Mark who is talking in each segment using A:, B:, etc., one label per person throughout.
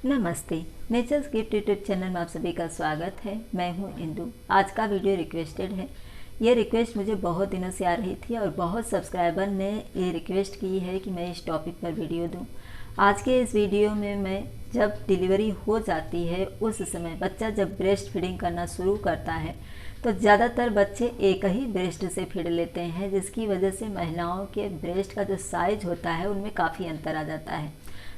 A: नमस्ते। Natures gift YouTube channel में आप सभी का स्वागत है। मैं हूं इंदु। आज का वीडियो रिक्वेस्टेड है। ये रिक्वेस्ट मुझे बहुत दिनों से आ रही थी और बहुत सब्सक्राइबर ने ये रिक्वेस्ट की है कि मैं इस टॉपिक पर वीडियो दूं। आज के इस वीडियो में मैं जब डिलीवरी हो जाती है उस समय बच्चा जब ब्रेस्ट फीडिंग करना शुरू करता है तो ज़्यादातर बच्चे एक ही ब्रेस्ट से फीड लेते हैं, जिसकी वजह से महिलाओं के ब्रेस्ट का जो साइज होता है उनमें काफ़ी अंतर आ जाता है।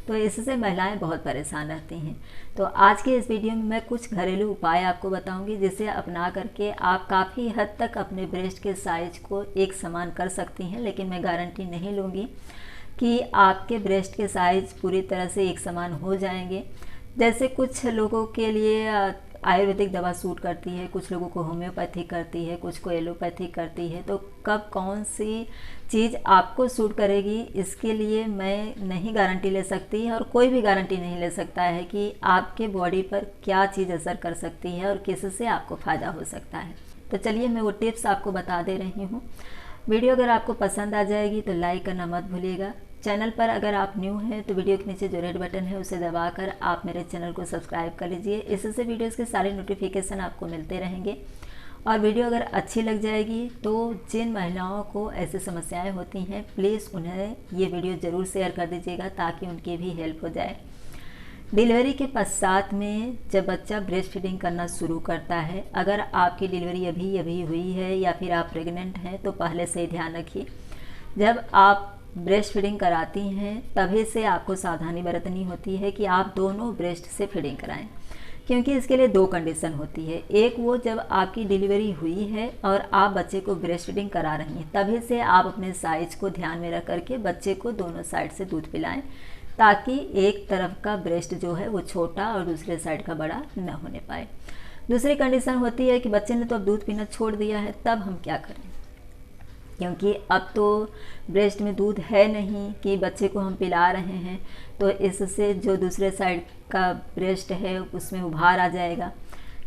A: तो इससे महिलाएं बहुत परेशान रहती हैं। तो आज के इस वीडियो में मैं कुछ घरेलू उपाय आपको बताऊंगी जिसे अपना करके आप काफ़ी हद तक अपने ब्रेस्ट के साइज को एक समान कर सकती हैं, लेकिन मैं गारंटी नहीं लूँगी कि आपके ब्रेस्ट के साइज पूरी तरह से एक समान हो जाएंगे। जैसे कुछ लोगों के लिए आयुर्वेदिक दवा सूट करती है, कुछ लोगों को होम्योपैथिक करती है, कुछ को एलोपैथिक करती है। तो कब कौन सी चीज़ आपको सूट करेगी इसके लिए मैं नहीं गारंटी ले सकती और कोई भी गारंटी नहीं ले सकता है कि आपके बॉडी पर क्या चीज़ असर कर सकती है और किससे आपको फ़ायदा हो सकता है। तो चलिए मैं वो टिप्स आपको बता दे रही हूँ। वीडियो अगर आपको पसंद आ जाएगी तो लाइक करना मत भूलिएगा। चैनल पर अगर आप न्यू हैं तो वीडियो के नीचे जो रेड बटन है उसे दबाकर आप मेरे चैनल को सब्सक्राइब कर लीजिए। इससे वीडियोस के सारे नोटिफिकेशन आपको मिलते रहेंगे। और वीडियो अगर अच्छी लग जाएगी तो जिन महिलाओं को ऐसी समस्याएं होती हैं प्लीज़ उन्हें ये वीडियो ज़रूर शेयर कर दीजिएगा ताकि उनकी भी हेल्प हो जाए। डिलीवरी के पश्चात में जब बच्चा ब्रेस्ट फीडिंग करना शुरू करता है, अगर आपकी डिलीवरी अभी हुई है या फिर आप प्रेग्नेंट हैं तो पहले से ही ध्यान रखिए। जब आप ब्रेस्ट फीडिंग कराती हैं तभी से आपको सावधानी बरतनी होती है कि आप दोनों ब्रेस्ट से फीडिंग कराएं, क्योंकि इसके लिए दो कंडीशन होती है। एक वो जब आपकी डिलीवरी हुई है और आप बच्चे को ब्रेस्ट फीडिंग करा रही हैं तभी से आप अपने साइज को ध्यान में रख करके बच्चे को दोनों साइड से दूध पिलाएं, ताकि एक तरफ का ब्रेस्ट जो है वो छोटा और दूसरे साइड का बड़ा न होने पाए। दूसरी कंडीशन होती है कि बच्चे ने तो अब दूध पीना छोड़ दिया है, तब हम क्या करें, क्योंकि अब तो ब्रेस्ट में दूध है नहीं कि बच्चे को हम पिला रहे हैं, तो इससे जो दूसरे साइड का ब्रेस्ट है उसमें उभार आ जाएगा।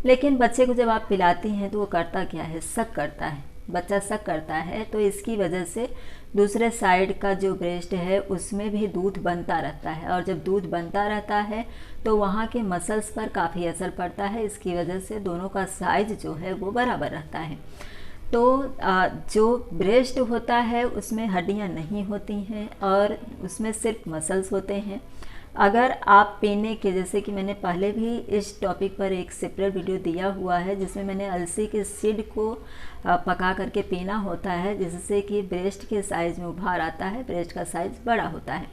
A: लेकिन बच्चे को जब आप पिलाती हैं तो वो करता क्या है, शक करता है। बच्चा शक करता है तो इसकी वजह से दूसरे साइड का जो ब्रेस्ट है उसमें भी दूध बनता रहता है, और जब दूध बनता रहता है तो वहाँ के मसल्स पर काफ़ी असर पड़ता है। इसकी वजह से दोनों का साइज जो है वो बराबर रहता है। तो जो ब्रेस्ट होता है उसमें हड्डियां नहीं होती हैं और उसमें सिर्फ मसल्स होते हैं। अगर आप पीने के, जैसे कि मैंने पहले भी इस टॉपिक पर एक सेपरेट वीडियो दिया हुआ है जिसमें मैंने अलसी के सीड को पका करके पीना होता है, जिससे कि ब्रेस्ट के साइज़ में उभार आता है, ब्रेस्ट का साइज़ बड़ा होता है।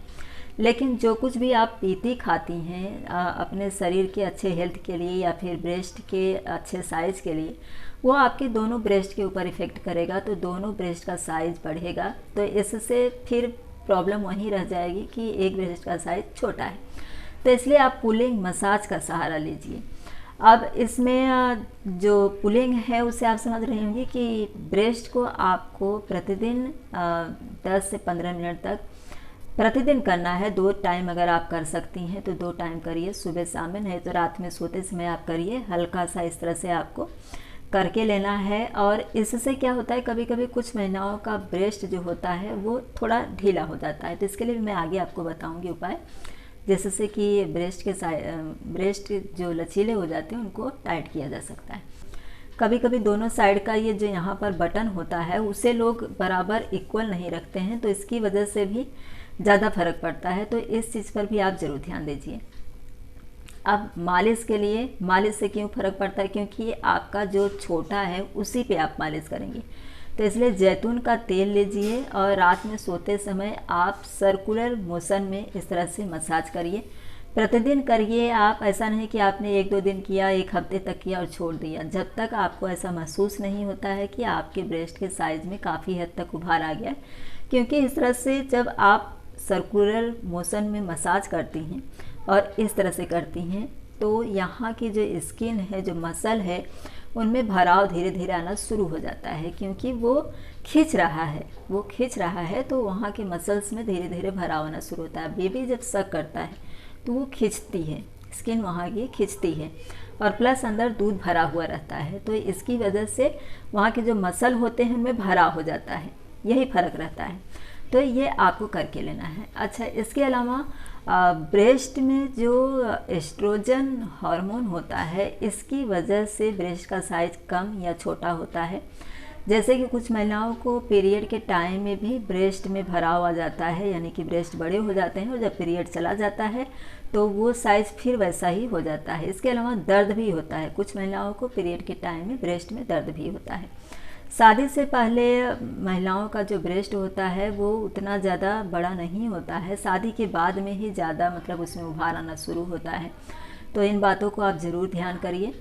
A: लेकिन जो कुछ भी आप पीती खाती हैं अपने शरीर के अच्छे हेल्थ के लिए या फिर ब्रेस्ट के अच्छे साइज़ के लिए, वो आपके दोनों ब्रेस्ट के ऊपर इफ़ेक्ट करेगा, तो दोनों ब्रेस्ट का साइज़ बढ़ेगा। तो इससे फिर प्रॉब्लम वहीं रह जाएगी कि एक ब्रेस्ट का साइज़ छोटा है। तो इसलिए आप पुलिंग मसाज का सहारा लीजिए। अब इसमें जो पुलिंग है उससे आप समझ रहे होंगे कि ब्रेस्ट को आपको प्रतिदिन 10 से 15 मिनट तक प्रतिदिन करना है। 2 टाइम अगर आप कर सकती हैं तो 2 टाइम करिए, सुबह शाम में, नहीं तो रात में सोते समय आप करिए। हल्का सा इस तरह से आपको करके लेना है। और इससे क्या होता है, कभी कभी कुछ महिलाओं का ब्रेस्ट जो होता है वो थोड़ा ढीला हो जाता है, तो इसके लिए भी मैं आगे आपको बताऊंगी उपाय, जिससे कि ब्रेस्ट जो लचीले हो जाते हैं उनको टाइट किया जा सकता है। कभी कभी दोनों साइड का ये जो यहाँ पर बटन होता है उसे लोग बराबर इक्वल नहीं रखते हैं, तो इसकी वजह से भी ज़्यादा फर्क पड़ता है। तो इस चीज़ पर भी आप ज़रूर ध्यान दीजिए। अब मालिश के लिए, मालिश से क्यों फ़र्क पड़ता है, क्योंकि आपका जो छोटा है उसी पे आप मालिश करेंगे। तो इसलिए जैतून का तेल लीजिए और रात में सोते समय आप सर्कुलर मोशन में इस तरह से मसाज करिए। प्रतिदिन करिए आप, ऐसा नहीं कि आपने 1-2 दिन किया, 1 हफ्ते तक किया और छोड़ दिया। जब तक आपको ऐसा महसूस नहीं होता है कि आपके ब्रेस्ट के साइज़ में काफ़ी हद तक उभार आ गया है, क्योंकि इस तरह से जब आप सर्कुलर मोशन में मसाज करती हैं और इस तरह से करती हैं तो यहाँ की जो स्किन है, जो मसल है, उनमें भराव धीरे धीरे आना शुरू हो जाता है, क्योंकि वो खींच रहा है तो वहाँ के मसल्स में धीरे धीरे भराव आना शुरू होता है। बेबी जब सक करता है तो वो खींचती है, स्किन वहाँ की खींचती है, और प्लस अंदर दूध भरा हुआ रहता है, तो इसकी वजह से वहाँ के जो मसल होते हैं उनमें भराव हो जाता है, यही फ़र्क रहता है। तो ये आपको करके लेना है। अच्छा, इसके अलावा ब्रेस्ट में जो एस्ट्रोजन हार्मोन होता है, इसकी वजह से ब्रेस्ट का साइज कम या छोटा होता है। जैसे कि कुछ महिलाओं को पीरियड के टाइम में भी ब्रेस्ट में भराव आ जाता है, यानी कि ब्रेस्ट बड़े हो जाते हैं, और जब पीरियड चला जाता है तो वो साइज़ फिर वैसा ही हो जाता है। इसके अलावा दर्द भी होता है, कुछ महिलाओं को पीरियड के टाइम में ब्रेस्ट में दर्द भी होता है। शादी से पहले महिलाओं का जो ब्रेस्ट होता है वो उतना ज़्यादा बड़ा नहीं होता है, शादी के बाद में ही ज़्यादा मतलब उसमें उभार आना शुरू होता है। तो इन बातों को आप ज़रूर ध्यान करिए।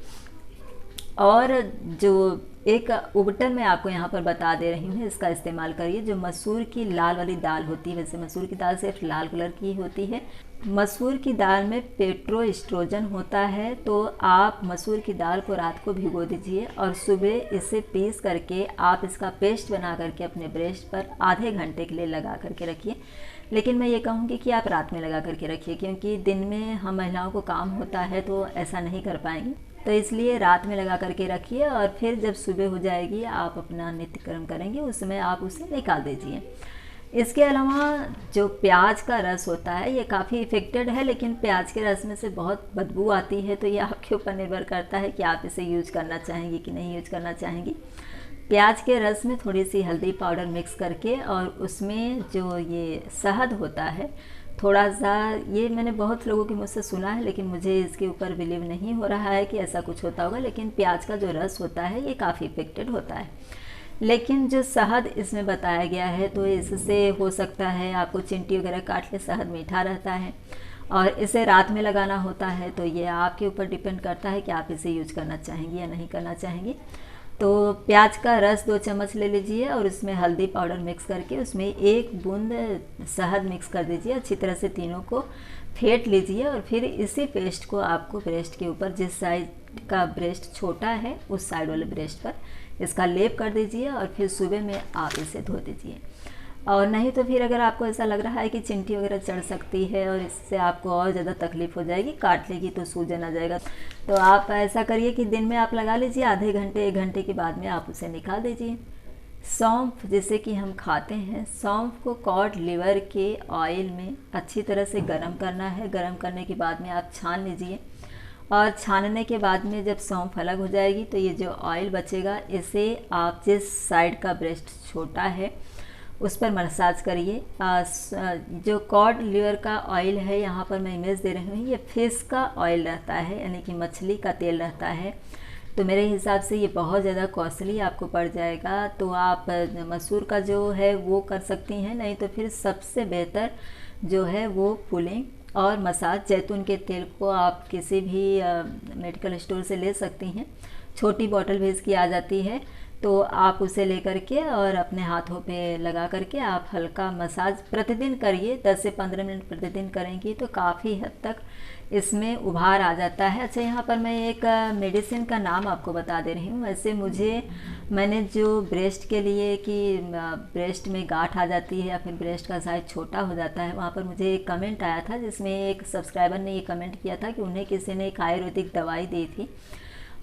A: और जो एक उबटन मैं आपको यहाँ पर बता दे रही हूँ, इसका इस्तेमाल करिए। जो मसूर की लाल वाली दाल होती है, वैसे मसूर की दाल सिर्फ लाल कलर की होती है। मसूर की दाल में पेट्रोएस्ट्रोजन होता है, तो आप मसूर की दाल को रात को भिगो दीजिए और सुबह इसे पीस करके आप इसका पेस्ट बना करके अपने ब्रेस्ट पर आधे घंटे के लिए लगा करके रखिए। लेकिन मैं ये कहूँगी कि आप रात में लगा करके रखिए, क्योंकि दिन में हम महिलाओं को काम होता है तो ऐसा नहीं कर पाएंगे, तो इसलिए रात में लगा करके रखिए। और फिर जब सुबह हो जाएगी, आप अपना नित्य कर्म करेंगे, उसमें आप उसे निकाल दीजिए। इसके अलावा जो प्याज का रस होता है, ये काफ़ी इफ़ेक्टेड है, लेकिन प्याज के रस में से बहुत बदबू आती है, तो ये आपके ऊपर निर्भर करता है कि आप इसे यूज करना चाहेंगी कि नहीं यूज करना चाहेंगी। प्याज के रस में थोड़ी सी हल्दी पाउडर मिक्स करके, और उसमें जो ये शहद होता है थोड़ा सा, ये मैंने बहुत लोगों के मुझसे सुना है, लेकिन मुझे इसके ऊपर बिलीव नहीं हो रहा है कि ऐसा कुछ होता होगा। लेकिन प्याज का जो रस होता है ये काफ़ी इफेक्टेड होता है। लेकिन जो शहद इसमें बताया गया है, तो इससे हो सकता है आपको चिंटी वगैरह काट ले, शहद मीठा रहता है और इसे रात में लगाना होता है, तो ये आपके ऊपर डिपेंड करता है कि आप इसे यूज करना चाहेंगी या नहीं करना चाहेंगी। तो प्याज का रस 2 चम्मच ले लीजिए और उसमें हल्दी पाउडर मिक्स करके उसमें 1 बूंद शहद मिक्स कर दीजिए। अच्छी तरह से तीनों को फेंट लीजिए और फिर इसी पेस्ट को आपको ब्रेस्ट के ऊपर, जिस साइड का ब्रेस्ट छोटा है उस साइड वाले ब्रेस्ट पर इसका लेप कर दीजिए और फिर सुबह में आप इसे धो दीजिए। और नहीं तो फिर अगर आपको ऐसा लग रहा है कि चिंटी वगैरह चढ़ सकती है और इससे आपको और ज़्यादा तकलीफ़ हो जाएगी, काट लेगी तो सूजन आ जाएगा, तो आप ऐसा करिए कि दिन में आप लगा लीजिए, आधे घंटे 1 घंटे के बाद में आप उसे निकाल दीजिए। सौंफ जैसे कि हम खाते हैं, सौंफ को कॉड लिवर के ऑयल में अच्छी तरह से गर्म करना है। गर्म करने के बाद में आप छान लीजिए और छानने के बाद में जब सौंफ अलग हो जाएगी तो ये जो ऑयल बचेगा, इसे आप जिस साइड का ब्रेस्ट छोटा है उस पर मसाज करिए। जो कॉड लिवर का ऑयल है, यहाँ पर मैं इमेज दे रही हूँ, ये फिश का ऑयल रहता है, यानी कि मछली का तेल रहता है। तो मेरे हिसाब से ये बहुत ज़्यादा कॉस्टली आपको पड़ जाएगा, तो आप मसूर का जो है वो कर सकती हैं। नहीं तो फिर सबसे बेहतर जो है वो पुलिंग और मसाज, जैतून के तेल को आप किसी भी मेडिकल स्टोर से ले सकती हैं। छोटी बॉटल भी इसकी आ जाती है, तो आप उसे लेकर के और अपने हाथों पे लगा करके आप हल्का मसाज प्रतिदिन करिए। 10 से 15 मिनट प्रतिदिन करेंगी तो काफ़ी हद तक इसमें उभार आ जाता है। अच्छा, यहाँ पर मैं एक मेडिसिन का नाम आपको बता दे रही हूँ। वैसे मैंने जो ब्रेस्ट के लिए कि ब्रेस्ट में गांठ आ जाती है या फिर ब्रेस्ट का साइज छोटा हो जाता है, वहाँ पर मुझे एक कमेंट आया था जिसमें एक सब्सक्राइबर ने ये कमेंट किया था कि उन्हें किसी ने एक आयुर्वेदिक दवाई दी थी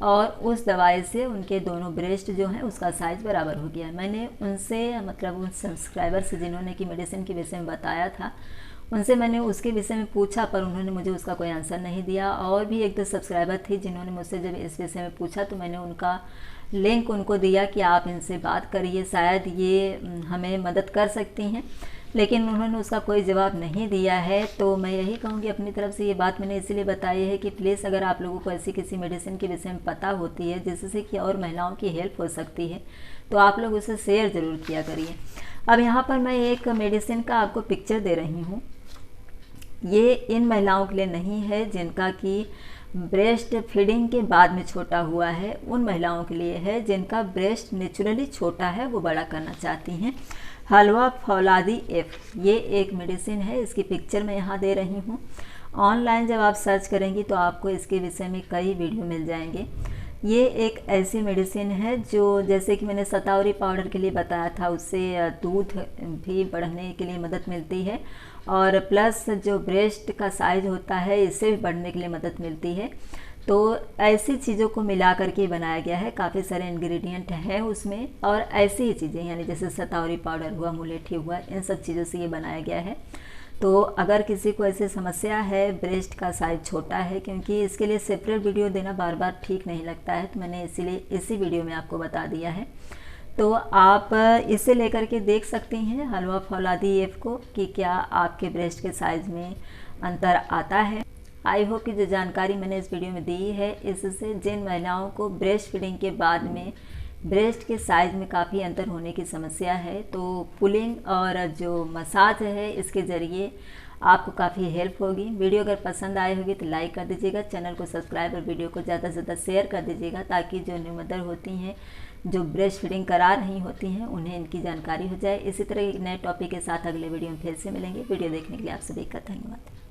A: और उस दवाई से उनके दोनों ब्रेस्ट जो हैं उसका साइज़ बराबर हो गया। मैंने उनसे, मतलब उन सब्सक्राइबर से जिन्होंने कि मेडिसिन के विषय में बताया था, उनसे मैंने उसके विषय में पूछा, पर उन्होंने मुझे उसका कोई आंसर नहीं दिया। और भी 1-2 सब्सक्राइबर थी जिन्होंने मुझसे जब इस विषय में पूछा तो मैंने उनका लिंक उनको दिया कि आप इनसे बात करिए, शायद ये हमें मदद कर सकती हैं, लेकिन उन्होंने उसका कोई जवाब नहीं दिया है। तो मैं यही कहूँगी, अपनी तरफ से ये बात मैंने इसीलिए बताई है कि प्लीज़ अगर आप लोगों को ऐसी किसी मेडिसिन के विषय में पता होती है जिससे कि और महिलाओं की हेल्प हो सकती है, तो आप लोग उसे शेयर ज़रूर किया करिए। अब यहाँ पर मैं एक मेडिसिन का आपको पिक्चर दे रही हूँ। ये इन महिलाओं के लिए नहीं है जिनका कि ब्रेस्ट फीडिंग के बाद में छोटा हुआ है, उन महिलाओं के लिए है जिनका ब्रेस्ट नेचुरली छोटा है, वो बड़ा करना चाहती हैं। हलवा फौलादी एफ, ये एक मेडिसिन है, इसकी पिक्चर मैं यहाँ दे रही हूँ। ऑनलाइन जब आप सर्च करेंगी तो आपको इसके विषय में कई वीडियो मिल जाएंगे। ये एक ऐसी मेडिसिन है जो, जैसे कि मैंने शतावरी पाउडर के लिए बताया था, उससे दूध भी बढ़ने के लिए मदद मिलती है और प्लस जो ब्रेस्ट का साइज होता है इससे भी बढ़ने के लिए मदद मिलती है। तो ऐसी चीज़ों को मिला करके बनाया गया है, काफ़ी सारे इंग्रेडिएंट हैं उसमें और ऐसी ही चीज़ें, यानी जैसे शतावरी पाउडर हुआ, मुलेठी हुआ, इन सब चीज़ों से ये बनाया गया है। तो अगर किसी को ऐसी समस्या है, ब्रेस्ट का साइज़ छोटा है, क्योंकि इसके लिए सेपरेट वीडियो देना बार बार ठीक नहीं लगता है, तो मैंने इसीलिए इसी वीडियो में आपको बता दिया है। तो आप इसे लेकर के देख सकती हैं हलवा फौलादी ऐप को कि क्या आपके ब्रेस्ट के साइज़ में अंतर आता है। आई होप कि जो जानकारी मैंने इस वीडियो में दी है, इससे जिन महिलाओं को ब्रेस्ट फीडिंग के बाद में ब्रेस्ट के साइज़ में काफ़ी अंतर होने की समस्या है, तो पुलिंग और जो मसाज है इसके ज़रिए आपको काफ़ी हेल्प होगी। वीडियो अगर पसंद आए होगी तो लाइक कर दीजिएगा, चैनल को सब्सक्राइब और वीडियो को ज़्यादा से ज़्यादा शेयर कर दीजिएगा, ताकि जो न्यू मदर होती हैं जो ब्रेस्ट फीडिंग करा रही होती हैं उन्हें इनकी जानकारी हो जाए। इसी तरह एक नए टॉपिक के साथ अगले वीडियो में फिर से मिलेंगे। वीडियो देखने के लिए आप सभी का धन्यवाद।